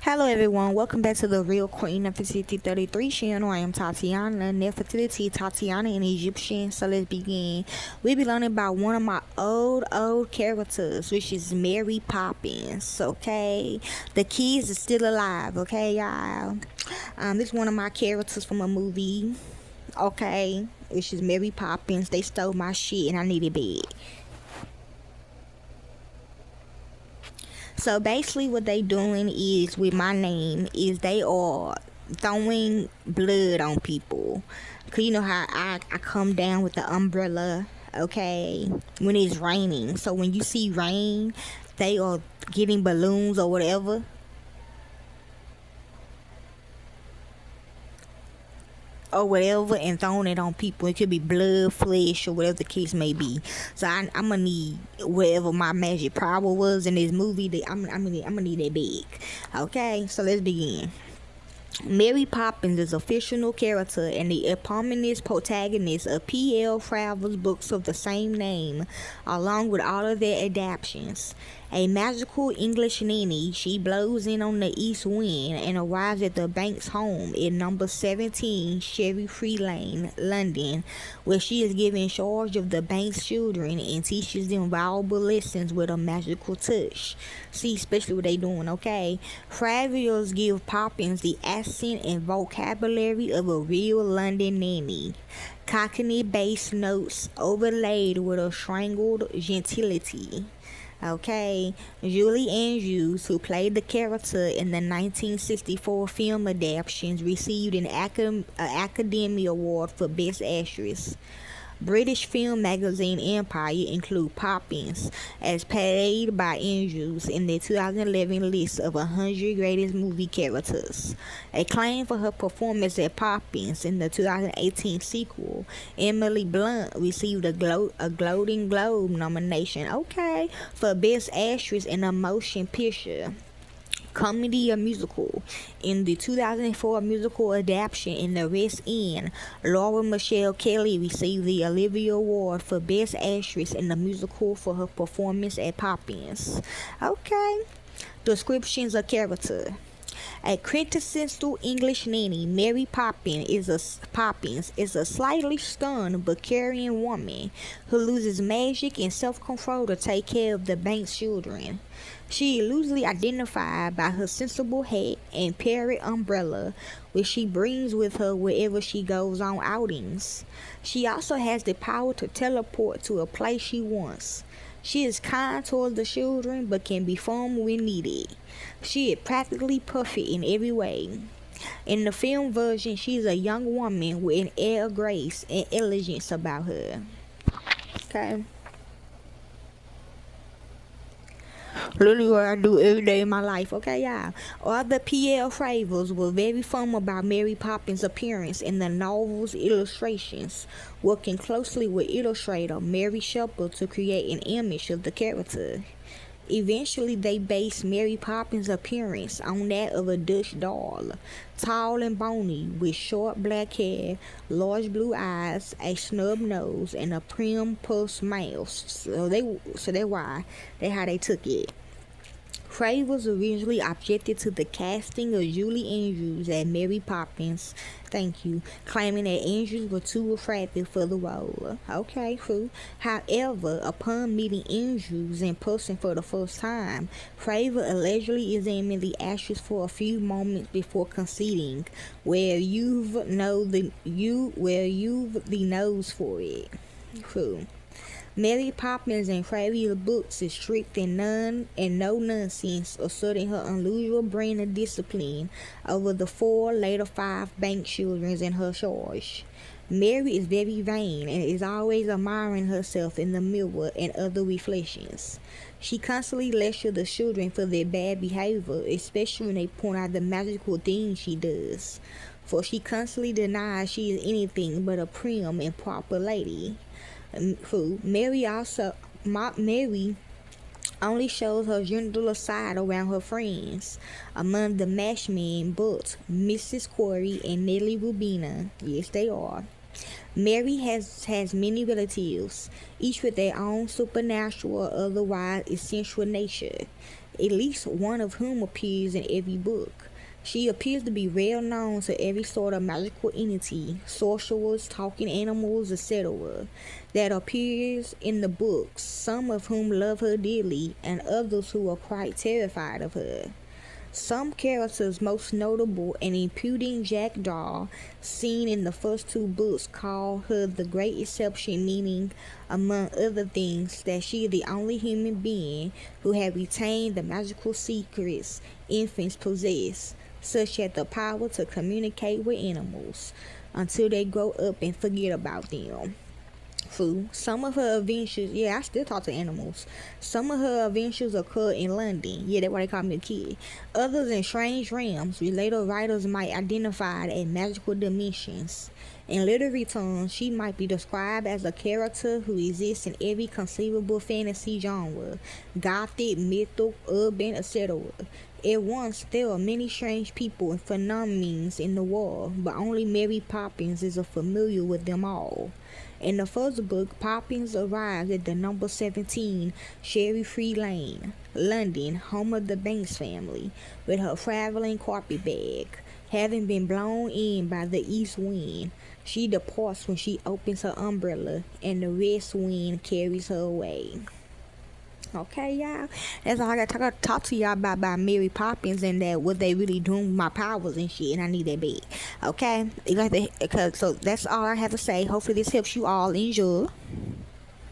Hello everyone, welcome back to the Real Queen Nefertiti 33 channel. I am Tatiana, Nefertiti Tatiana in Egyptian. So let's begin. We'll be learning about one of my old characters, which is Mary Poppins. Okay, the kids are still alive. Okay, y'all. This is one of my characters from a movie. Okay, which is Mary Poppins. They stole my shit and I need it back. So basically, what they doing is with my name is they are throwing blood on people. Cause you know how I come down with the umbrella, okay, when it's raining. So when you see rain, they are getting balloons or whatever, and throwing it on people. It could be blood, flesh, or whatever the case may be. So I'm gonna need whatever my magic power was in this movie. That I'm gonna need that big. Okay, so let's begin. Mary Poppins is a fictional character and the eponymous protagonist of P.L. Travers Books of the same name, along with all of their adaptations. A magical English nanny, she blows in on the east wind and arrives at the bank's home in number 17 Cherry Free Lane, London, where she is given charge of the bank's children and teaches them valuable lessons with a magical touch. See, especially what they doing, okay? Travers give Poppins the accent and vocabulary of a real London nanny. Cockney-based notes overlaid with a strangled gentility. Okay, Julie Andrews, who played the character in the 1964 film adaptations, received an Academy Award for Best Actress. British film magazine Empire include Poppins as played by Andrews in their 2011 list of 100 greatest movie characters. Acclaim for her performance as Poppins in the 2018 sequel, Emily Blunt received a Golden Globe nomination, okay, for Best Actress in a Motion Picture, Comedy or Musical. In the 2004 musical adaptation in The West End, Laura Michelle Kelly received the Olivia Award for Best Actress in the Musical for her performance as Poppins. Okay. Descriptions of character. A quintessential English nanny, Mary Poppins is a slightly stunned but caring woman who loses magic and self-control to take care of the bank's children. She is loosely identified by her sensible hat and parrot umbrella, which she brings with her wherever she goes on outings. She also has the power to teleport to a place she wants. She is kind towards the children but can be firm when needed. She is practically perfect in every way. In the film version, she is a young woman with an air of grace and elegance about her. Okay. Literally what I do every day in my life, okay, y'all. Other P.L. Travers were very firm about Mary Poppins' appearance in the novel's illustrations, working closely with illustrator Mary Shepard to create an image of the character. Eventually, they based Mary Poppins' appearance on that of a Dutch doll, tall and bony, with short black hair, large blue eyes, a snub nose, and a prim pursed mouth. So that's why how they took it. Travers originally objected to the casting of Julie Andrews as Mary Poppins, thank you, claiming that Andrews was too attractive for the role. Okay, true. However, upon meeting Andrews in person for the first time, Travers allegedly examined the actress for a few moments before conceding, you've the nose for it. True. Mary Poppins in Travers Books is strict and no nonsense, asserting her unusual brand of discipline over the 4 later 5 bank children in her charge. Mary is very vain and is always admiring herself in the mirror and other reflections. She constantly lectures the children for their bad behavior, especially when they point out the magical things she does, for she constantly denies she is anything but a prim and proper lady. Mary only shows her gentler side around her friends. Among the matchmen, Bert, Mrs. Corey, and Nellie Rubina. Yes, they are. Mary has many relatives, each with their own supernatural or otherwise essential nature. at least one of whom appears in every book. She appears to be well known to every sort of magical entity, sorcerers, talking animals, etc., that appears in the books, some of whom love her dearly, and others who are quite terrified of her. Some characters, most notable and impudent Jackdaw, seen in the first two books, call her the great exception, meaning, among other things, that she is the only human being who has retained the magical secrets infants possess, such as the power to communicate with animals, until they grow up and forget about them. Some of her adventures, yeah, I still talk to animals. Some of her adventures occur in London. Yeah, that's why they call me the kid. Others in strange realms, which later writers might identify as magical dimensions. In literary terms, she might be described as a character who exists in every conceivable fantasy genre, gothic, mythical, urban, etc. At once, there are many strange people and phenomena in the world, but only Mary Poppins is familiar with them all. In the first book, Poppins arrives at the number 17 Cherry-Free Lane, London, home of the Banks family, with her traveling carpet bag. Having been blown in by the east wind, she departs when she opens her umbrella, and the west wind carries her away. Okay, y'all. That's all I got to talk to y'all about Mary Poppins and that what they really doing with my powers and shit. And I need that big. Okay, so that's all I have to say. Hopefully this helps you all. Enjoy.